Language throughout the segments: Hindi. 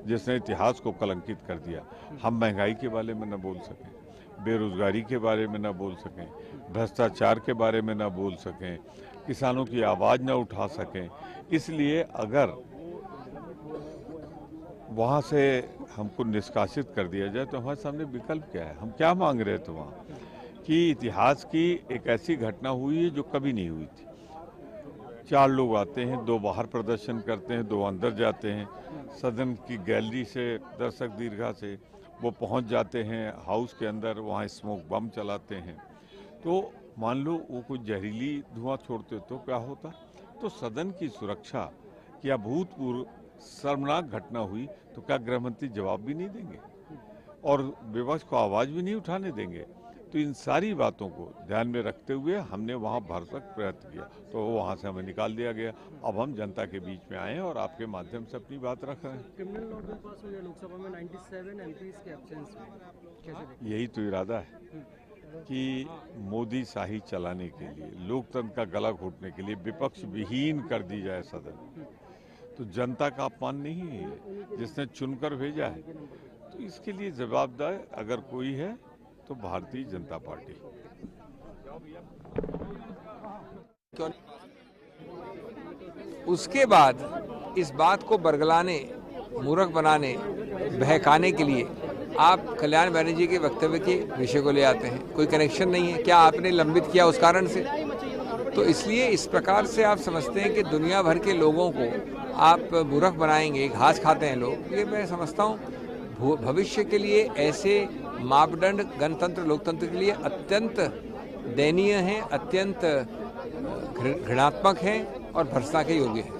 जिसने इतिहास को कलंकित कर दिया। हम महंगाई के बारे में न बोल सकें, बेरोजगारी के बारे में न बोल सकें, भ्रष्टाचार के बारे में न बोल सकें, किसानों की आवाज़ न उठा सकें। इसलिए अगर वहाँ से हमको निष्कासित कर दिया जाए तो हमारे सामने विकल्प क्या है? हम क्या मांग रहे थे वहाँ कि इतिहास की एक ऐसी घटना हुई है जो कभी नहीं हुई थी। 4 लोग आते हैं, 2 बाहर प्रदर्शन करते हैं, 2 अंदर जाते हैं। सदन की गैलरी से, दर्शक दीर्घा से वो पहुंच जाते हैं हाउस के अंदर, वहाँ स्मोक बम चलाते हैं। तो मान लो वो कोई जहरीली धुआं छोड़ते तो क्या होता? तो सदन की सुरक्षा की अभूतपूर्व शर्मनाक घटना हुई तो क्या गृह मंत्री जवाब भी नहीं देंगे और विपक्ष को आवाज़ भी नहीं उठाने देंगे? तो इन सारी बातों को ध्यान में रखते हुए हमने वहाँ भरसक प्रयत्न किया, तो वहाँ से हमें निकाल दिया गया। अब हम जनता के बीच में आए हैं और आपके माध्यम से अपनी बात रख रहे हैं। क्रिमिनल लॉ बिल पास हो गया लोकसभा में 97 एमपीज के एब्सेंस में, कैसे देखते हैं? यही तो इरादा है कि मोदी शाही चलाने के लिए, लोकतंत्र का गला घोटने के लिए विपक्ष विहीन कर दी जाए सदन। तो जनता का अपमान नहीं है जिसने चुनकर भेजा है, तो इसके लिए जवाबदार अगर कोई है तो भारतीय जनता पार्टी। उसके बाद इस बात को बरगलाने, मूर्ख बनाने, बहकाने के लिए आप कल्याण बनर्जी के वक्तव्य के विषय को ले आते हैं। कोई कनेक्शन नहीं है। क्या आपने लंबित किया उस कारण से? तो इसलिए इस प्रकार से आप समझते हैं कि दुनिया भर के लोगों को आप मूर्ख बनाएंगे, घास खाते हैं लोग। ये मैं समझता हूँ भविष्य के लिए ऐसे मापदंड गणतंत्र, लोकतंत्र के लिए अत्यंत दयनीय हैं, अत्यंत घृणात्मक हैं और भर्त्सना के योग्य हैं।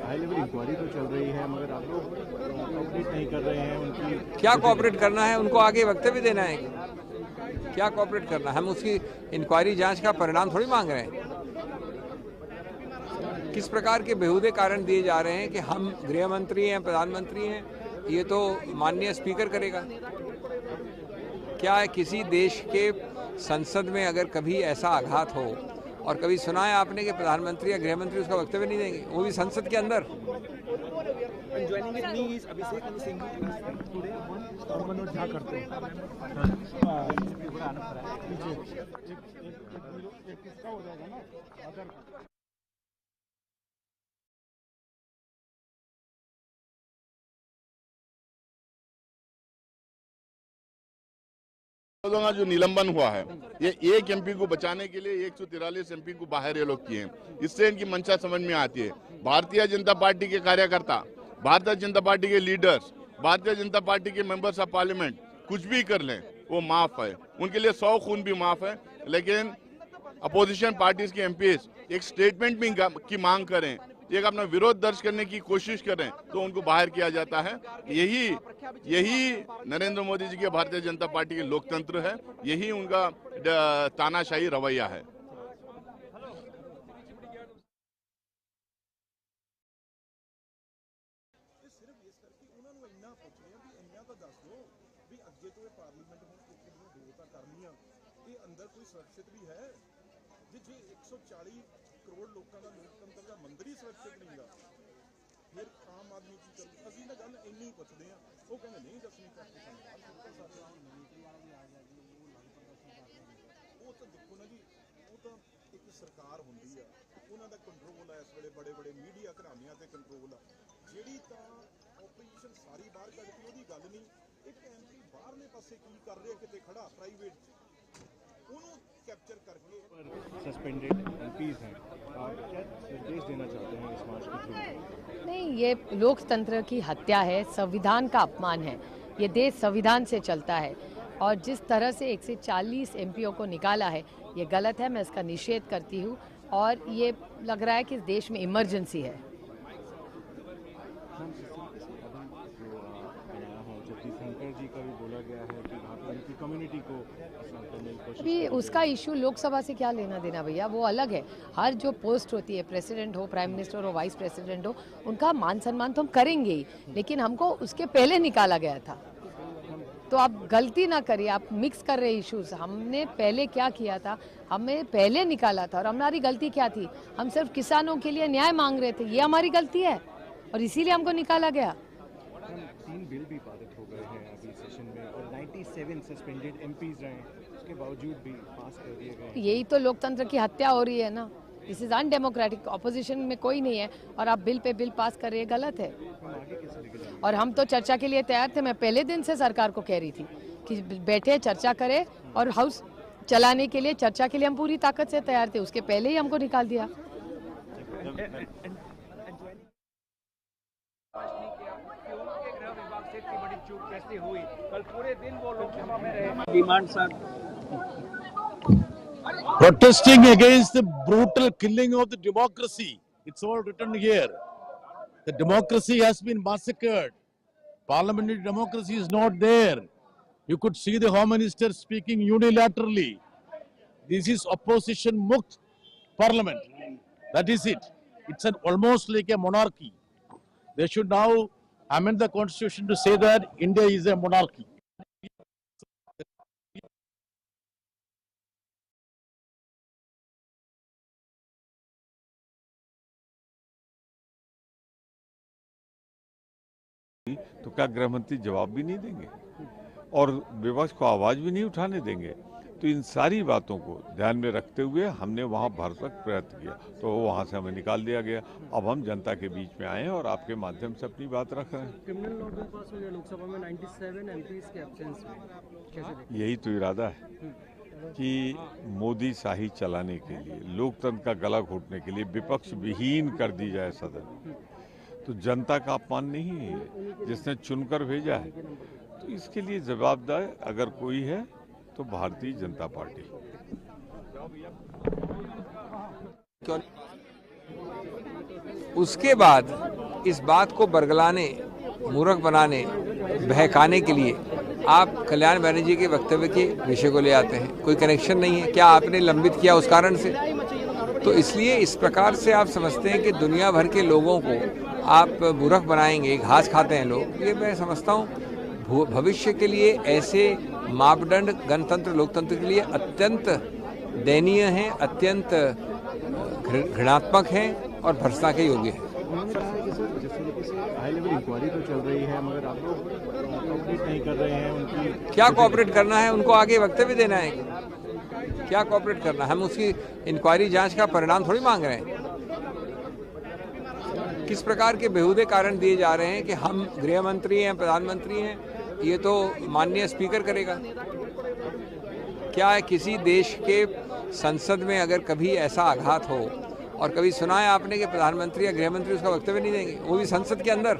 हाई लेवल इंक्वायरी तो चल रही है मगर आप लोग कोऑपरेट नहीं कर रहे हैं। उनकी क्या कोऑपरेट करना है? उनको आगे वक्तव्य देना है। क्या कोऑपरेट करना है? हम उसकी इंक्वायरी जांच का परिणाम थोड़ी मांग रहे हैं। किस प्रकार के बेहुदे कारण दिए जा रहे हैं कि हम गृह मंत्री हैं, प्रधानमंत्री हैं, ये तो माननीय स्पीकर करेगा। क्या किसी देश के संसद में अगर कभी ऐसा आघात हो और कभी सुना है आपने कि प्रधानमंत्री या गृह मंत्री उसका वक्तव्य नहीं देंगे, वो भी संसद के अंदर? जो निलंबन हुआ है, ये एक एमपी को बचाने के लिए 143 एमपी को बाहर ये लोग किए। इससे इनकी मंशा समझ में आती है। भारतीय जनता पार्टी के कार्यकर्ता, भारतीय जनता पार्टी के लीडर्स, भारतीय जनता पार्टी के मेंबर्स ऑफ पार्लियामेंट कुछ भी कर लें वो माफ है, उनके लिए 100 खून भी माफ है। लेकिन अपोजिशन पार्टीज के एमपीज एक स्टेटमेंट भी की मांग करें, एक अपना विरोध दर्ज करने की कोशिश करें तो उनको बाहर किया जाता है। यही नरेंद्र मोदी जी के भारतीय जनता पार्टी के लोकतंत्र है, यही उनका तानाशाही रवैया है। सरकार होंदी है, उन्हां दा कंट्रोल है इस वेले, बड़े बड़े मीडिया घराणियां ते कंट्रोल है। जेड़ी तां ओपोजिशन सारी बाहर कढदी ओदी गल नहीं, एक एमपी बाहरले पासे की कर रहे किते खड़ा प्राइवेट ओनू कैप्चर करके सस्पेंडेड एमपीज हैं। आप क्या निर्देश देना चाहते हैं इस मार्च के थ्रू? नहीं, ये लोकतंत्र की हत्या है, संविधान का अपमान है। ये देश संविधान से चलता है और जिस तरह से 140 एमपीओ को निकाला है ये गलत है। मैं इसका निषेध करती हूँ और ये लग रहा है कि इस देश में इमरजेंसी है। अभी उसका इशू लोकसभा से क्या लेना देना भैया, वो अलग है। हर जो पोस्ट होती है, प्रेसिडेंट हो, प्राइम मिनिस्टर हो, वाइस प्रेसिडेंट हो, उनका मान सम्मान तो हम करेंगे ही, लेकिन हमको उसके पहले निकाला गया था। तो आप गलती ना करिए, आप मिक्स कर रहे इश्यूज। हमने पहले क्या किया था, हमें पहले निकाला था और हमारी गलती क्या थी, हम सिर्फ किसानों के लिए न्याय मांग रहे थे, ये हमारी गलती है। और इसीलिए हमको निकाला गया। 3 बिल भी पारित हो गए हैं अभी सेशन में और 97 सस्पेंडेड एमपीज रहे हैं, उसके बावजूद भी पास कर दिए गए। यही तो लोकतंत्र की हत्या हो रही है ना। This is undemocratic. ऑपोजिशन में कोई नहीं है और आप बिल पे बिल पास कर रहे हैं, गलत है। और हम तो चर्चा के लिए तैयार थे। मैं पहले दिन से सरकार को कह रही थी कि बैठे चर्चा करें, और हाउस चलाने के लिए चर्चा के लिए हम पूरी ताकत से तैयार थे। उसके पहले ही हमको निकाल दिया। Protesting against the brutal killing of the democracy. It's all written here. The democracy has been massacred. Parliamentary democracy is not there. You could see the Home Minister speaking unilaterally. This is opposition mukt parliament. That is it. It's almost like a monarchy. They should now amend the constitution to say that India is a monarchy. तो क्या गृह मंत्री जवाब भी नहीं देंगे और विपक्ष को आवाज भी नहीं उठाने देंगे? तो इन सारी बातों को ध्यान में रखते हुए हमने वहां भरसक प्रयत्न किया, तो वहां से हमें निकाल दिया गया। अब हम जनता के बीच में आए हैं और आपके माध्यम से अपनी बात रख रहे हैं। क्रिमिनल लॉ बिल पास हुई है लोकसभा में 97 एमपीज के एब्सेंस में, कैसे देखते हैं? यही तो इरादा है कि मोदी शाही चलाने के लिए, लोकतंत्र का गला घोटने के लिए विपक्ष विहीन कर दी जाए सदन। तो जनता का अपमान नहीं है, जिसने चुनकर भेजा है। तो इसके लिए जवाबदार अगर कोई है तो भारतीय जनता पार्टी। उसके बाद इस बात को बरगलाने, मूर्ख बनाने, बहकाने के लिए आप कल्याण बनर्जी के वक्तव्य के विषय को ले आते हैं। कोई कनेक्शन नहीं है। क्या आपने लंबित किया उस कारण से? तो इसलिए इस प्रकार से आप समझते हैं कि दुनिया भर के लोगों को आप मूर्ख बनाएंगे, घास खाते हैं लोग। ये मैं समझता हूँ भविष्य के लिए ऐसे मापदंड गणतंत्र, लोकतंत्र के लिए अत्यंत दयनीय हैं, अत्यंत घृणात्मक हैं और भर्त्सना के योग्य हैं। उन्होंने कहा है कि सर जिस तरीके से हाई लेवल इंक्वायरी तो चल रही है, मगर आप लोग कोऑपरेट नहीं कर रहे हैं उनकी। क्या कोऑपरेट करना है? उनको आगे वक्तव्य देना है। क्या कोऑपरेट करना है? हम उसकी इंक्वायरी जांच का परिणाम थोड़ी मांग रहे हैं। किस प्रकार के बेहुदे कारण दिए जा रहे हैं कि हम गृह मंत्री हैं, प्रधानमंत्री हैं, ये तो माननीय स्पीकर करेगा। क्या है, किसी देश के संसद में अगर कभी ऐसा आघात हो, और कभी सुना है आपने कि प्रधानमंत्री या गृह मंत्री उसका वक्तव्य नहीं देंगे, वो भी संसद के अंदर?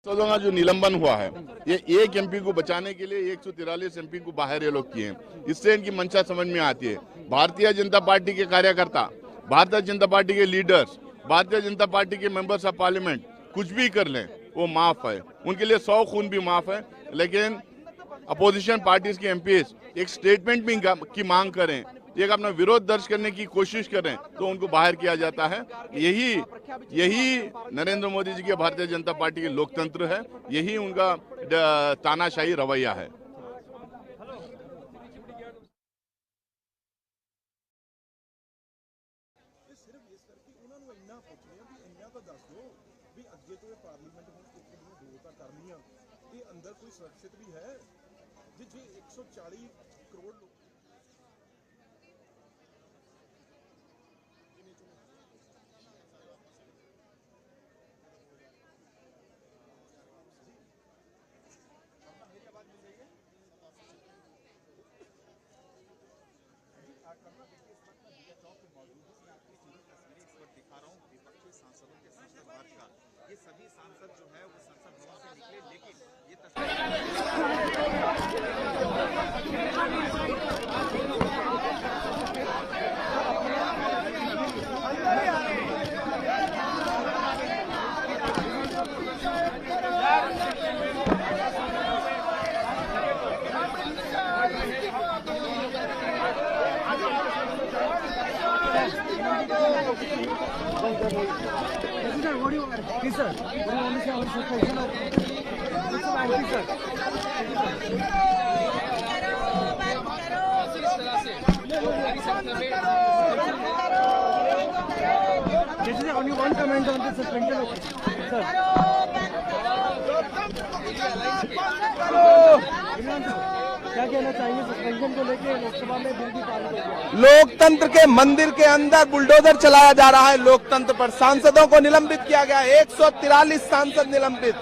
संसदों का जो निलंबन हुआ है, ये एक एमपी को बचाने के लिए 143 एमपी को बाहर ये लोग किए हैं। इससे इनकी मंशा समझ में आती है। भारतीय जनता पार्टी के कार्यकर्ता, भारतीय जनता पार्टी के लीडर्स, भारतीय जनता पार्टी के मेंबर्स ऑफ पार्लियामेंट कुछ भी कर लें वो माफ है, उनके लिए 100 खून भी माफ है। लेकिन अपोजिशन पार्टीज के एमपीज एक स्टेटमेंट भी की मांग करें, एक अपना विरोध दर्ज करने की कोशिश करें, तो उनको बाहर किया जाता है। यही नरेंद्र मोदी जी के भारतीय जनता पार्टी के लोकतंत्र है, यही उनका तानाशाही रवैया है। अंदर कोई सुरक्षित भी है जी 140 करोड़ दिखा रहा हूँ विपक्षी सांसदों के संसद भवन का। ये सभी सांसद जो है वो संसद भवन से निकले, लेकिन ये तस्वीर Sir, what do you want? Please, sir. What do you want to say about suspension of Lok Sabha MP, sir? This is only one comment on the suspension of sir. क्या कहना चाहेंगे सस्पेंशन को लेकर लोकसभा में बिल भी पारित हो गया। लोकतंत्र के मंदिर के अंदर बुलडोजर चलाया जा रहा है लोकतंत्र पर। सांसदों को निलंबित किया गया, 143 सांसद निलंबित।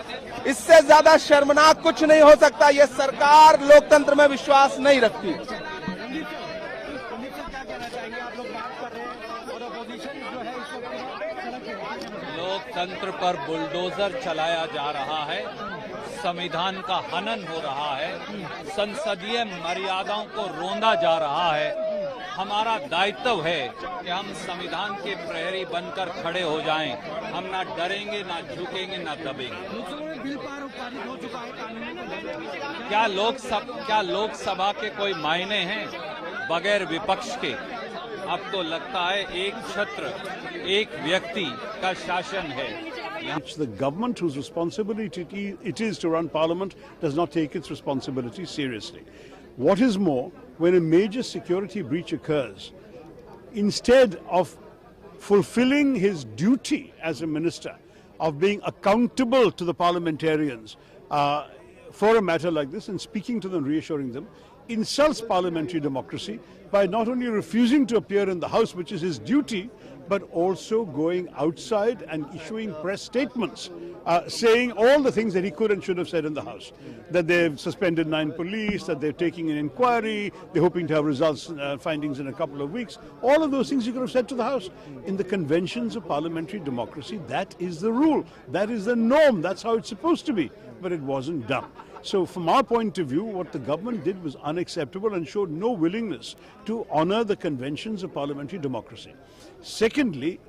इससे ज्यादा शर्मनाक कुछ नहीं हो सकता। ये सरकार लोकतंत्र में विश्वास नहीं रखती। लोकतंत्र पर बुलडोजर चलाया जा रहा है, संविधान का हनन हो रहा है, संसदीय मर्यादाओं को रोंदा जा रहा है। हमारा दायित्व है कि हम संविधान के प्रहरी बनकर खड़े हो जाएं। हम ना डरेंगे, ना झुकेंगे, ना दबेंगे। बिल पारित हो चुका है। क्या लोकसभा के कोई मायने हैं बगैर विपक्ष के? अब तो लगता है एक छत्र, एक व्यक्ति का शासन है। It's the government whose responsibility it is to run parliament does not take its responsibility seriously. What is more, when a major security breach occurs, instead of fulfilling his duty as a minister, of being accountable to the parliamentarians for a matter like this and speaking to them, reassuring them, insults parliamentary democracy by not only refusing to appear in the House, which is his duty, but also going outside and issuing press statements saying all the things that he could and should have said in the House. That they've suspended 9 police, that they're taking an inquiry, they're hoping to have results, findings in a couple of weeks. All of those things he could have said to the House. In the conventions of parliamentary democracy, that is the rule. That is the norm. That's how it's supposed to be. But it wasn't done. So from our point of view, what the government did was unacceptable and showed no willingness to honor the conventions of parliamentary democracy. Secondly,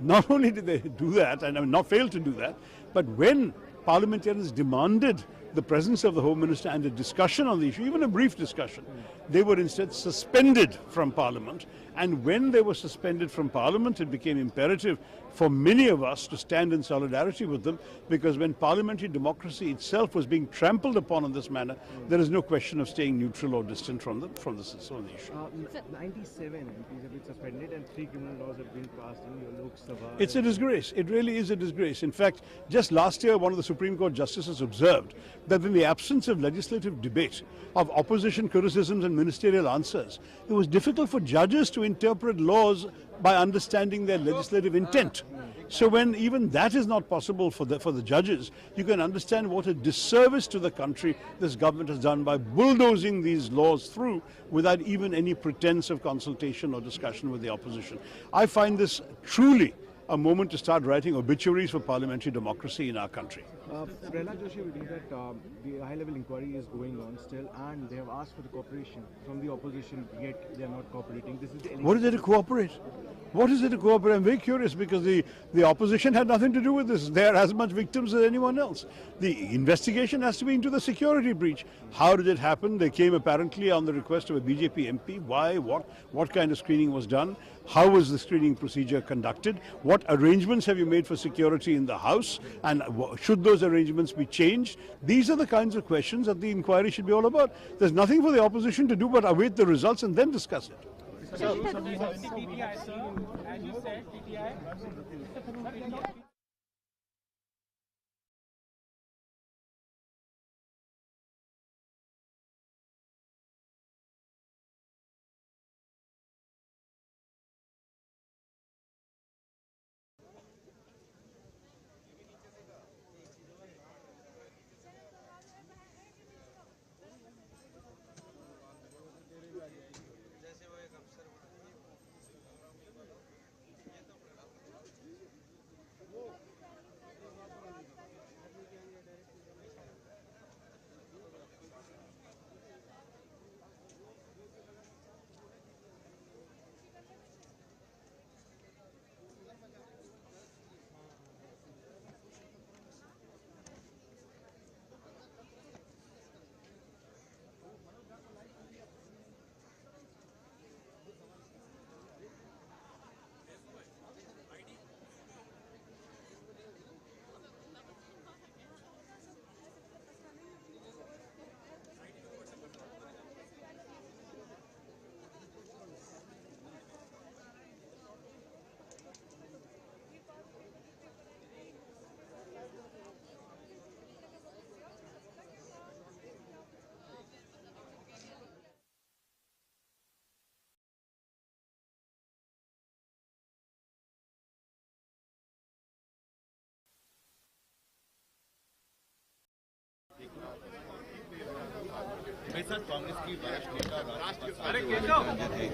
not only did they do that, and not fail to do that, but when parliamentarians demanded the presence of the Home Minister and a discussion on the issue, even a brief discussion, they were instead suspended from Parliament. And when they were suspended from Parliament, it became imperative for many of us to stand in solidarity with them, because when parliamentary democracy itself was being trampled upon in this manner, there is no question of staying neutral or distant from the issue. 97 MPs have been suspended and 3 criminal laws have been passed in your Lok Sabha. It's a disgrace. It really is a disgrace. In fact, just last year, one of the Supreme Court justices observed that in the absence of legislative debate, of opposition criticisms and ministerial answers, it was difficult for judges to interpret laws by understanding their legislative intent. So when even that is not possible for the judges, you can understand what a disservice to the country this government has done by bulldozing these laws through without even any pretense of consultation or discussion with the opposition. I find this truly a moment to start writing obituaries for parliamentary democracy in our country. Prahlad Joshi will do that the high-level inquiry is going on still, and they have asked for the cooperation from the opposition, yet they are not cooperating. This is the What is it to cooperate? What is it to cooperate? I'm very curious, because the opposition had nothing to do with this. They are as much victims as anyone else. The investigation has to be into the security breach. How did it happen? They came apparently on the request of a BJP MP. Why? What kind of screening was done? How was the screening procedure conducted? What arrangements have you made for security in the House? And should those arrangements be changed? These are the kinds of questions that the inquiry should be all about. There's nothing for the opposition to do but await the results and then discuss it.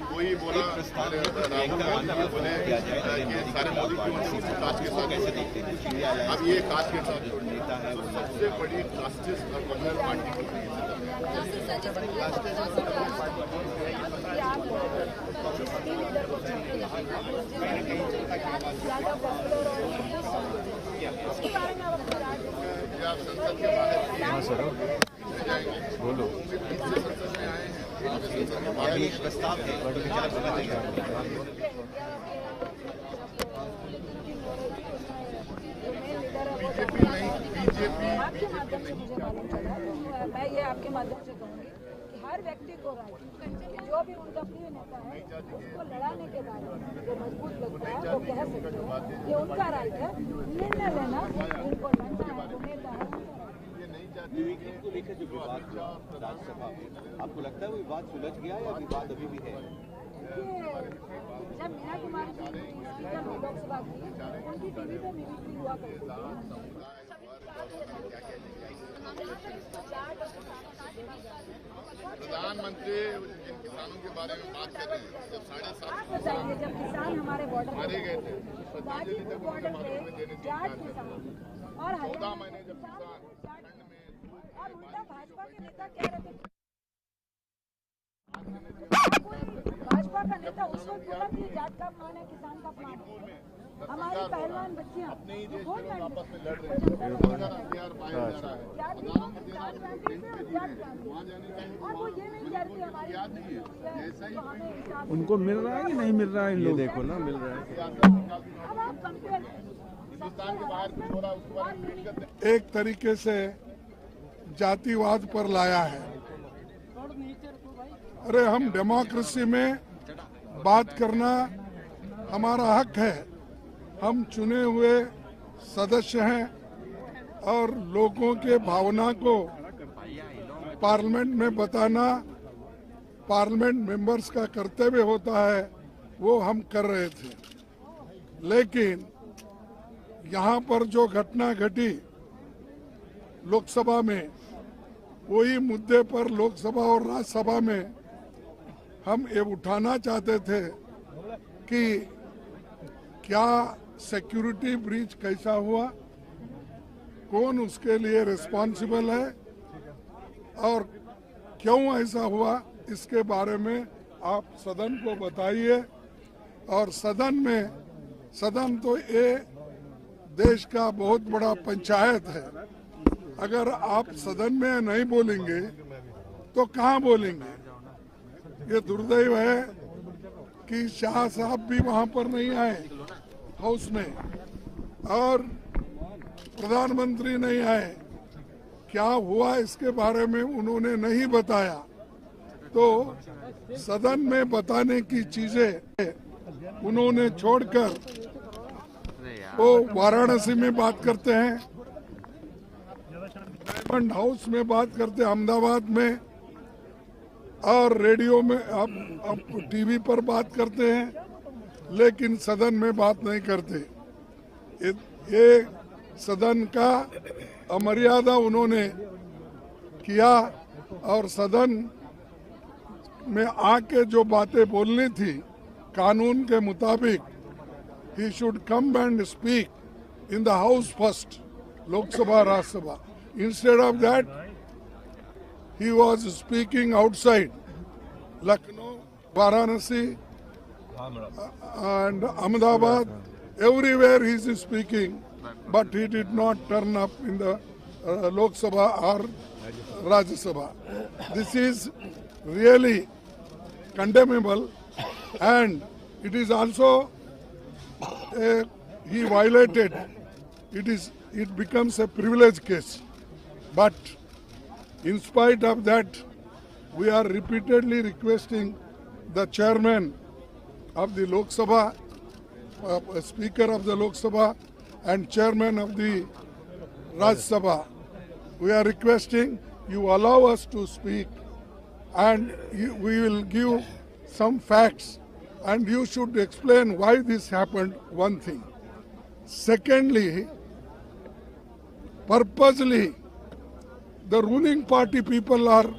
कोई बोला राहुल गांधी बोले कि सारे मोदी क्यों कास्ट के साथ कैसे देखते हैं, अब ये कास्ट के साथ नेता है, सबसे बड़ी कास्टिस्ट और कम्युनल पार्टी आप संसद के बाहर बोलो अभी एक प्रस्ताव है बीजेपी नहीं, बीजेपी आपके माध्यम से मुझे मालूम चला, तो मैं ये आपके माध्यम से कहूँगी कि हर व्यक्ति को राइट जो भी उनका प्रिय नेता है उसको लड़ाने के बारे में जो मजबूत लगता है वो कह सकते हैं, ये उनका राइट है। निर्णय लेना इनको लड़ना है, वो नेता है। को लेकर जो विवाद हुआ राज्यसभा में, आपको लगता है वो विवाद सुलझ गया या विवाद अभी भी है? जब मीना कुमारी जी स्पीकर में लोकसभा की उनकी टीवी पे मिमिक्री हुआ करती प्रधानमंत्री जिन किसानों के बारे में बात कर रहे हैं, जब 7.5 बताइए जब किसान हमारे बॉर्डर मारे गए थे, गाजीपुर बॉर्डर पे जाट किसान और 14 महीने जब किसान और उल्टा भाजपा के नेता कह रहे थे, भाजपा का नेता उस वक्त बोला कि जाट का अपमान है, किसान का अपमान है। हमारी पहलवान बच्चियां और वो ये नहीं जानती हमारी उनको मिल रहा है कि नहीं मिल रहा है, इन लोग देखो ना मिल रहा है। अब आप कंपेयर हिंदुस्तान के बाहर कुछ हो रहा है उसके बारे में ट्वीट करते हैं। एक तरीके से जातिवाद पर लाया है। अरे हम डेमोक्रेसी में बात करना हमारा हक है, हम चुने हुए सदस्य हैं और लोगों के भावना को पार्लियामेंट में बताना पार्लियामेंट मेंबर्स का कर्तव्य होता है, वो हम कर रहे थे। लेकिन यहाँ पर जो घटना घटी लोकसभा में, वही मुद्दे पर लोकसभा और राज्यसभा में हम ये उठाना चाहते थे कि क्या सिक्योरिटी ब्रीच कैसा हुआ, कौन उसके लिए रिस्पॉन्सिबल है और क्यों ऐसा हुआ, इसके बारे में आप सदन को बताइए। और सदन तो ये देश का बहुत बड़ा पंचायत है, अगर आप सदन में नहीं बोलेंगे तो कहाँ बोलेंगे। ये दुर्दैव है कि शाह साहब भी वहाँ पर नहीं आए हाउस में और प्रधानमंत्री नहीं आए, क्या हुआ इसके बारे में उन्होंने नहीं बताया। तो सदन में बताने की चीजें उन्होंने छोड़कर वो वाराणसी में बात करते हैं, हाउस में बात करते हैं, अहमदाबाद में, और रेडियो में अब टीवी पर बात करते हैं, लेकिन सदन में बात नहीं करते। ये सदन का अमर्यादा उन्होंने किया और सदन में आके जो बातें बोलनी थी कानून के मुताबिक, he should come and speak in the house first, Lok Sabha Rajya Sabha. Instead of that, he was speaking outside Lucknow, Varanasi, and Ahmedabad. Everywhere he is speaking, but he did not turn up in the Lok Sabha or Rajya Sabha. This is really condemnable, and it is also he violated. It becomes a privilege case. But in spite of that, we are repeatedly requesting the chairman of the Lok Sabha, Speaker of the Lok Sabha, and chairman of the Rajya Sabha. We are requesting you allow us to speak, and we will give some facts, and you should explain why this happened, one thing. Secondly, purposely, the ruling party people are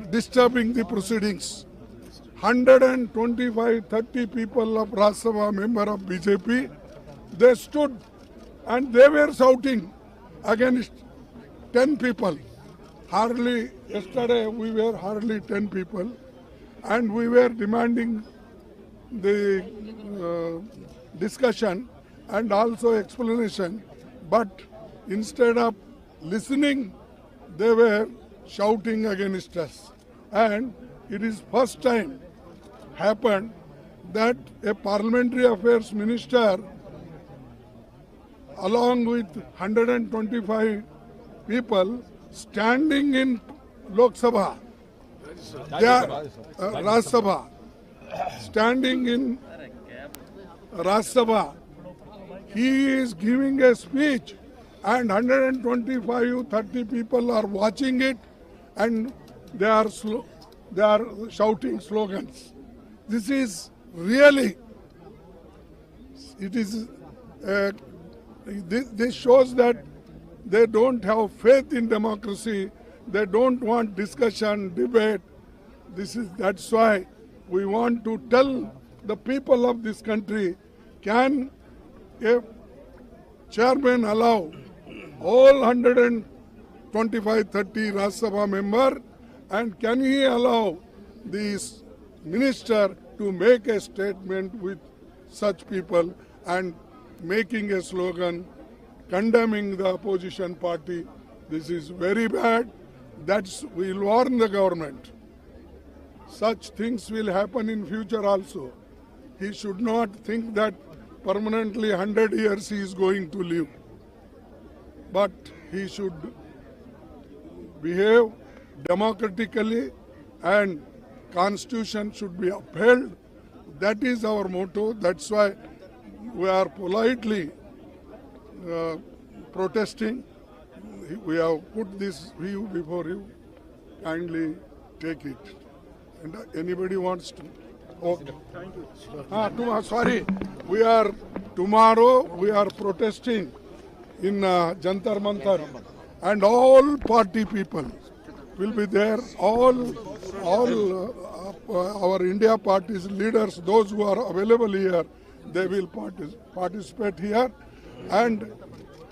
disturbing the proceedings. 125-30 people of Rajya Sabha member of BJP, they stood and they were shouting against 10 people. Hardly, yesterday we were hardly 10 people, and we were demanding the discussion and also explanation, but instead of listening, they were shouting against us. And it is first time happened that a parliamentary affairs minister along with 125 people standing in Lok Sabha, Rajya Sabha, standing in Rajya Sabha, he is giving a speech and 125-30 people are watching it and they are shouting slogans. This is really, it is, this shows that they don't have faith in democracy. They don't want discussion, debate. That's why we want to tell the people of this country, can a chairman allow all 125-30 Rajya Sabha member, and can he allow this minister to make a statement with such people and making a slogan condemning the opposition party? This is very bad. We'll warn the government. Such things will happen in future also. He should not think that permanently 100 years he is going to live. But he should behave democratically and constitution should be upheld. That is our motto. That's why we are politely protesting. We have put this view before you. Kindly take it. And anybody wants to? Okay. Sorry. Tomorrow we are protesting in Jantar Mantar, and all party people will be there. All our India party's leaders, those who are available here, they will participate here, and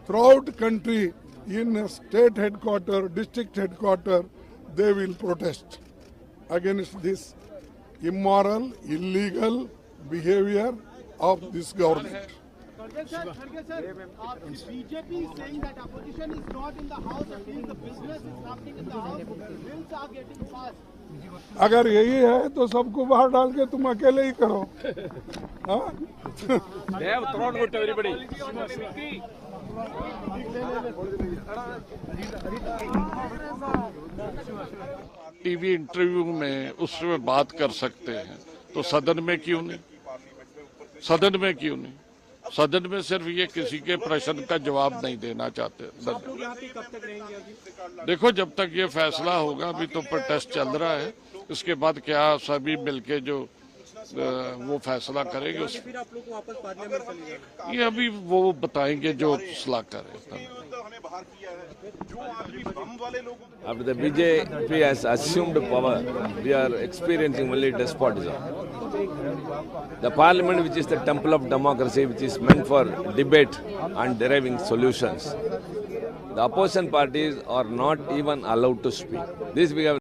throughout the country, in state headquarters, district headquarters, they will protest against this immoral, illegal behavior of this government. BJP is saying that opposition is not in the house, at least the business is happening in the house, bills are getting passed. अगर यही है तो सबको बाहर डाल के तुम अकेले ही करो. हाँ? टीवी इंटरव्यू में उसमें बात कर सकते हैं तो सदन में क्यों नहीं? सदन में क्यों नहीं? सदन में सिर्फ ये किसी के प्रश्न का जवाब नहीं देना चाहते. देखो, जब तक ये फैसला होगा, अभी तो प्रोटेस्ट चल रहा है, इसके बाद क्या सभी मिलके जो वो फैसला करेंगे ये अभी वो बताएंगे जो सलाहकार है. After the BJP has assumed power, we are experiencing only despotism. The parliament, which is the temple of democracy, which is meant for debate and deriving solutions, the opposition parties are not even allowed to speak. This we have